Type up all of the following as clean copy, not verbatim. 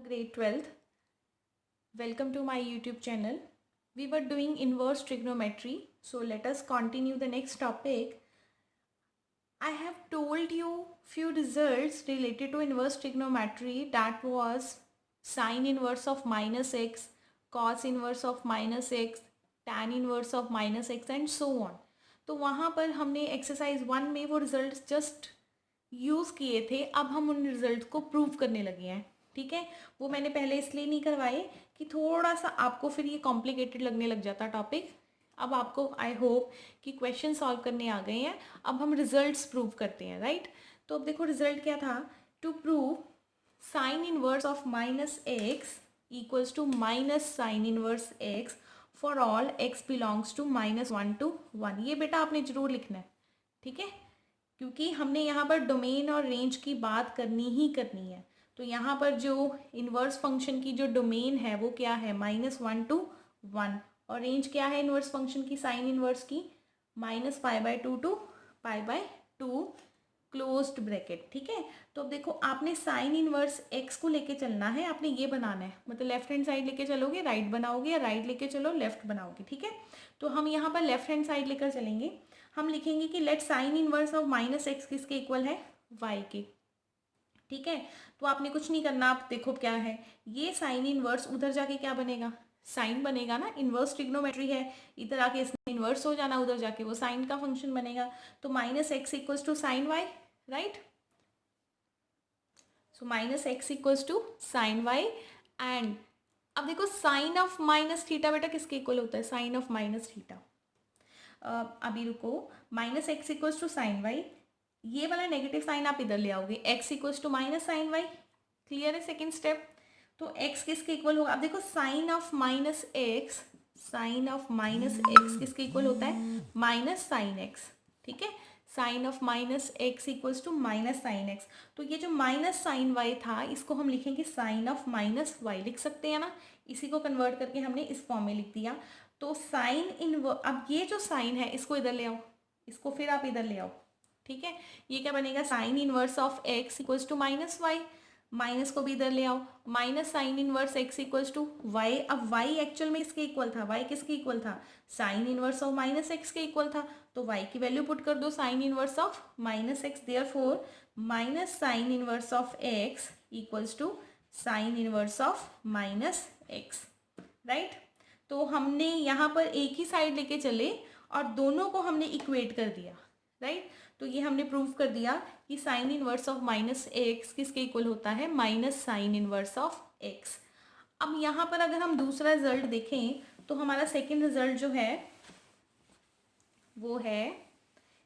Grade 12th. Welcome to my YouTube channel. We were doing inverse trigonometry. So let us continue the next topic. I have told you few results related to inverse trigonometry, that was sine inverse of minus x, cos inverse of minus x, tan inverse of minus x and so on. तो वहाँ पर हमने exercise 1 में वो result just use किए थे. अब हम उन रिजल्ट को प्रूव करने लगे हैं. ठीक है, वो मैंने पहले इसलिए नहीं करवाए कि थोड़ा सा आपको फिर ये कॉम्प्लिकेटेड लगने लग जाता टॉपिक. अब आपको आई होप कि क्वेश्चन सॉल्व करने आ गए हैं. अब हम रिजल्ट्स प्रूव करते हैं, राइट. तो अब देखो रिजल्ट क्या था. To prove sine inverse of minus x equals to minus sine inverse x for all x belongs to -1 to 1. ये बेटा आपने जरूर लिखना है, ठीक है, क्योंकि हमने यहाँ पर डोमेन और रेंज की बात करनी ही करनी है. तो यहाँ पर जो इन्वर्स फंक्शन की जो डोमेन है वो क्या है, -1 to 1, और रेंज क्या है इन्वर्स फंक्शन की, साइन इन्वर्स की, -π/2 to π/2 क्लोज्ड ब्रैकेट. ठीक है, तो अब देखो आपने साइन इनवर्स एक्स को लेके चलना है, आपने ये बनाना है, मतलब लेफ्ट हैंड साइड लेके चलोगे राइट बनाओगे, या राइट लेके चलो लेफ्ट बनाओगे. ठीक है, तो हम यहाँ पर लेफ्ट हैंड साइड लेकर चलेंगे. हम लिखेंगे कि late sign inverse of minus x किसके इक्वल है, वाई के. ठीक है, तो आपने कुछ नहीं करना. आप देखो क्या है, ये साइन इनवर्स उधर जाके क्या बनेगा, साइन बनेगा ना, इनवर्स ट्रिग्नोमेट्री है, इधर आके इसमें इनवर्स हो जाना, उधर जाके वो साइन का फंक्शन बनेगा. तो minus x equals to sine y, right. So minus x equals to sine y. And अब देखो साइन ऑफ माइनस थीटा बेटा किसके इक्वल होता है, साइन ऑफ माइनस थीटा. अभी रुको, minus x equals to sine y, ये वाला नेगेटिव साइन आप इधर ले आओगे, x equals to minus sine y. Clear है सेकेंड स्टेप. तो x किसके इक्वल होगा, अब देखो sine of minus x, sine of minus x किसके इक्वल होता है, माइनस साइन एक्स. ठीक है, sine of minus x equals to minus sine x. तो ये जो माइनस साइन वाई था इसको हम लिखेंगे साइन ऑफ माइनस वाई, लिख सकते हैं ना. इसी को कन्वर्ट करके हमने इस फॉर्म में लिख दिया. तो साइन अब ये जो साइन है इसको इधर ले आओ, इसको फिर आप इधर ले आओ. ठीक है, ये क्या बनेगा, sine inverse of x equals to minus y, minus को भी इधर ले आओ, minus sine inverse x equals to y. अब वाई एक्चुअल में इसके इक्वल था, वाई किसके इक्वल था, sine inverse of minus x के इक्वल था. तो वाई की वैल्यू पुट कर दो, sine inverse of minus x, therefore minus sine inverse of x equals to sine inverse of minus x, right. तो हमने यहाँ पर एक ही साइड लेके चले और दोनों को हमने इक्वेट कर दिया, राइट. तो ये हमने प्रूव कर दिया कि sign inverse of minus x किसके इक्वल होता है, minus sine inverse of x. अब यहाँ पर अगर हम दूसरा रिजल्ट देखें तो हमारा सेकंड रिजल्ट जो है वो है,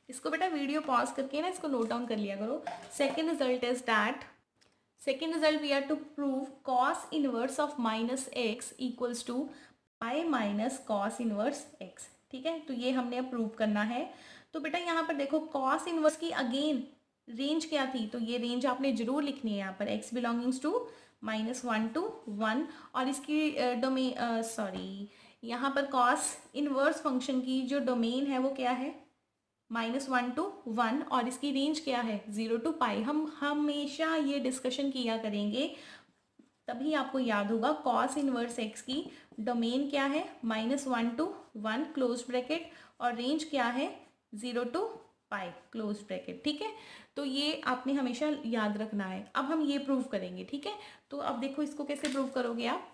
इसको बेटा वीडियो पॉज करके ना इसको नोट डाउन कर लिया करो. Second result is that, second result we are to prove cos inverse of minus x equals to pi minus cos inverse x. ठीक है, तो ये हमने अब प्रूव करना है. तो बेटा यहाँ पर देखो कॉस इनवर्स की अगेन रेंज क्या थी, तो ये रेंज आपने जरूर लिखनी है यहाँ पर, x बिलोंगिंग्स टू -1 to 1, और इसकी डोमेन सॉरी यहाँ पर कॉस इनवर्स फंक्शन की जो डोमेन है वो क्या है, -1 to 1, और इसकी रेंज क्या है 0 to पाई. हम हमेशा ये डिस्कशन किया करेंगे, तभी आपको याद होगा. कॉस इनवर्स एक्स की डोमेन क्या है, -1 to 1 क्लोज ब्रैकेट, और रेंज क्या है 0 to पाई क्लोज ब्रैकेट. ठीक है, तो ये आपने हमेशा याद रखना है. अब हम ये प्रूव करेंगे. ठीक है, तो अब देखो इसको कैसे प्रूव करोगे आप.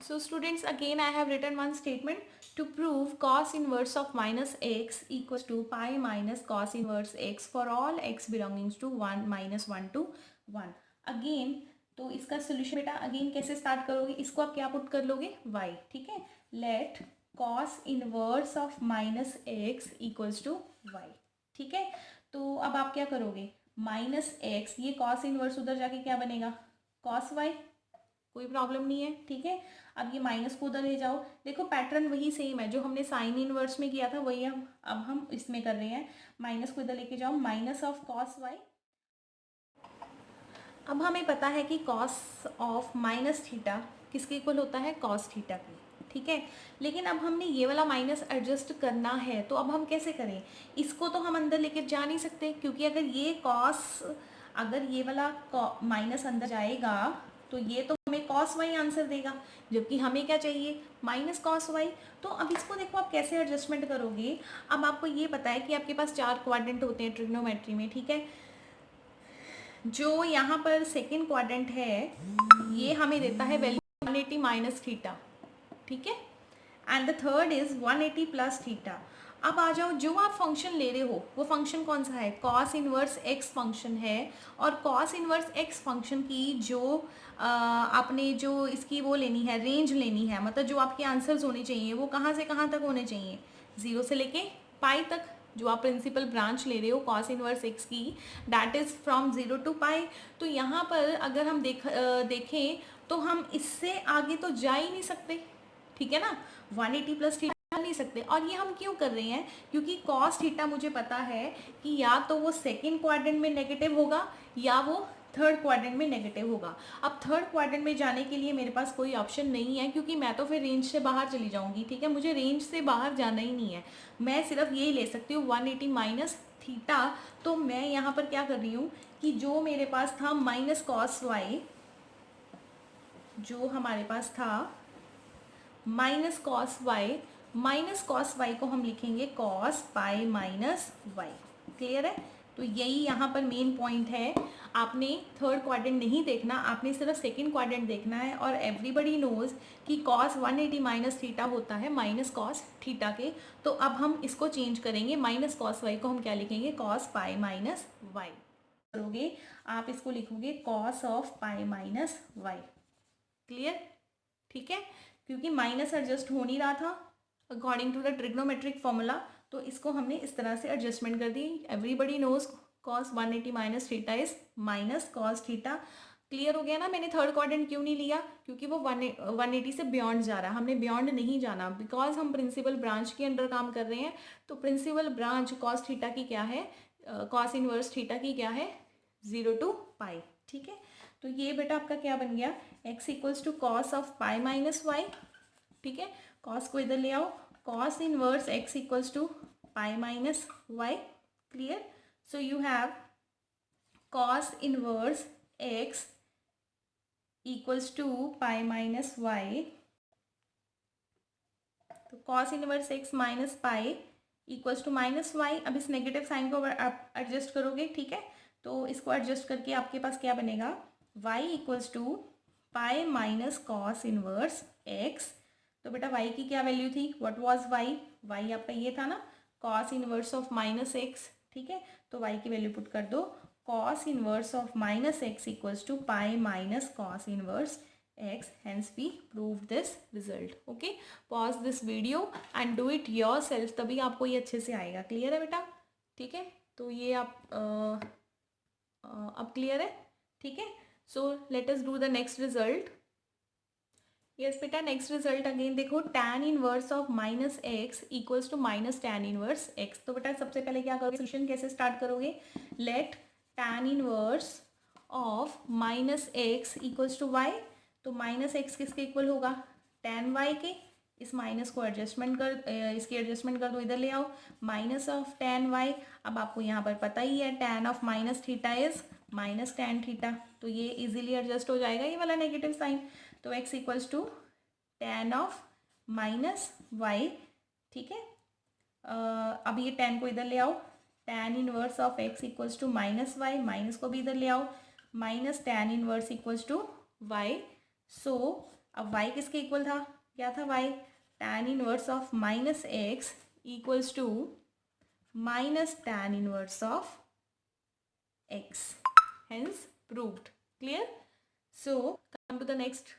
So students again I have written one statement to prove cos inverse of minus x equal to pi minus cos inverse x for all x belongings to 1 to 1. Again तो इसका सोल्यूशन बेटा again कैसे start करोगे, इसको आप क्या put कर लोगे, y. ठीक है, let cos inverse of minus x equals to y. ठीक है, तो अब आप क्या करोगे, माइनस एक्स, ये कॉस इनवर्स उधर जाके क्या बनेगा, कॉस वाई, कोई प्रॉब्लम नहीं है. ठीक है, अब ये माइनस को उधर ले जाओ. देखो पैटर्न वही सेम है जो हमने साइन इनवर्स में किया था, वही हम इसमें कर रहे हैं. माइनस को इधर लेके जाओ, माइनस ऑफ कॉस वाई. अब हमें पता है कि कॉस ऑफ माइनस थीटा किसके इक्वल होता है, कॉस थीटा की. ठीक है, लेकिन अब हमने ये वाला माइनस एडजस्ट करना है, तो अब हम कैसे करें, इसको तो हम अंदर लेके जा नहीं सकते, क्योंकि अगर ये कॉस, अगर ये वाला माइनस अंदर जाएगा तो ये तो हमें cos y आंसर देगा, जबकि हमें क्या चाहिए, माइनस cos y। तो अब इसको देखो आप कैसे एडजस्टमेंट करोगे। अब आपको ये पता है कि आपके पास 4 क्वाड्रेंट होते हैं ट्रिग्नोमेट्री में, ठीक है। जो यहाँ पर सेकेंड क्वाड्रेंट है ये हमें देता है वैल्यू 180 माइनस थीटा, ठीक है, and the third is 180 plus theta. अब आ जाओ, जो आप फंक्शन ले रहे हो वो फंक्शन कौन सा है, कॉस इनवर्स एक्स फंक्शन है। और कॉस इनवर्स एक्स फंक्शन की जो आपने जो इसकी वो लेनी है, रेंज लेनी है, मतलब जो आपके आंसर्स होने चाहिए वो कहाँ से कहाँ तक होने चाहिए, 0 से लेके पाई तक। जो आप प्रिंसिपल ब्रांच ले रहे हो कॉस इनवर्स एक्स की, दैट इज़ फ्रॉम 0 टू पाई। तो यहाँ पर अगर हम देखें तो हम इससे आगे तो जा ही नहीं सकते, ठीक है ना, 180 प्लस थीटा नहीं सकते। और ये हम क्यों कर रहे हैं, क्योंकि कॉस थीटा मुझे पता है कि या तो वो सेकेंड क्वाड्रेंट में नेगेटिव होगा या वो थर्ड क्वाड्रेंट में नेगेटिव होगा। अब थर्ड क्वाड्रेंट में जाने के लिए मेरे पास कोई ऑप्शन नहीं है, क्योंकि मैं तो फिर रेंज से बाहर चली जाऊंगी, ठीक है, मुझे रेंज से बाहर जाना ही नहीं है। मैं सिर्फ यही ले सकती हूँ 180 माइनस थीटा। तो मैं यहाँ पर क्या कर रही हूँ कि जो मेरे पास था माइनस कॉस वाई, जो हमारे पास था माइनस कॉस वाई को हम लिखेंगे cos pi minus y. Clear है। तो यही यहाँ पर मेन पॉइंट है। आपने थर्ड क्वाड्रेंट नहीं देखना, आपने सिर्फ सेकंड क्वाड्रेंट देखना है। और एवरीबडी नोज कि कॉस 180 माइनस थीटा होता है माइनस कॉस थीटा के। तो अब हम इसको चेंज करेंगे, माइनस कॉस वाई को हम क्या लिखेंगे, कॉस पाई माइनस वाई करोगे, आप इसको लिखोगे cos of pi minus y. Clear, ठीक है, क्योंकि माइनस एडजस्ट हो नहीं रहा था according to the trigonometric formula, तो इसको हमने इस तरह से एडजस्टमेंट कर दी। Everybody knows cos 180 minus theta is minus cos theta. Clear हो गया ना। मैंने थर्ड क्वाड्रेंट क्यों नहीं लिया, क्योंकि वो 180 से बियॉन्ड जा रहा है, हमने बियॉन्ड नहीं जाना, बिकॉज हम प्रिंसिपल ब्रांच के अंडर काम कर रहे हैं। तो प्रिंसिपल ब्रांच कॉस थीटा की क्या है, कॉस इनवर्स थीटा की क्या है, 0 टू पाई, ठीक है। तो ये बेटा आपका क्या बन गया, x equals to cos of pi minus y, ठीक है। कॉस को इधर ले आओ, cos inverse x equals to pi minus y. Clear. So you have cos inverse x equals to pi minus y. तो cos inverse x minus pi equals to minus y. अब इस negative sign को आप adjust करोगे, ठीक है। तो इसको एडजस्ट करके आपके पास क्या बनेगा, y equals to pi minus cos inverse x। तो बेटा y की क्या वैल्यू थी, व्हाट वाज y आपका ये था ना, cos inverse of minus x, ठीक है। तो y की वैल्यू पुट कर दो, cos inverse of minus x equals to pi minus cos inverse x, hence we proved this result. Okay, pause this video and do it yourself, तभी आपको ये अच्छे से आएगा। क्लियर है बेटा, ठीक है। तो ये आप अब क्लियर है, ठीक है। So let us do the next result. Yes बेटा, नेक्स्ट रिजल्ट अगेन देखो, tan inverse of minus x equals to minus tan inverse x. तो बेटा सबसे पहले क्या करोगे, सोल्यूशन कैसे स्टार्ट करोगे, let tan inverse of minus x equals to y. तो माइनस एक्स किसके इक्वल होगा, tan वाई के। इस माइनस को एडजस्टमेंट कर इसकी एडजस्टमेंट कर दो, इधर ले आओ, माइनस ऑफ tan वाई। अब आपको यहाँ पर पता ही है tan of minus theta is minus tan theta, तो ये इजीली एडजस्ट हो जाएगा ये वाला नेगेटिव साइन। तो x equals to tan of minus y, ठीक है। अब ये tan को इधर ले आओ, tan inverse of x equals to minus y, minus को भी इधर ले आओ, minus tan inverse equals to y. So अब y किसके इक्वल था, क्या था y, tan inverse of minus x equals to minus tan inverse of x, hence proved. Clear. So come to the next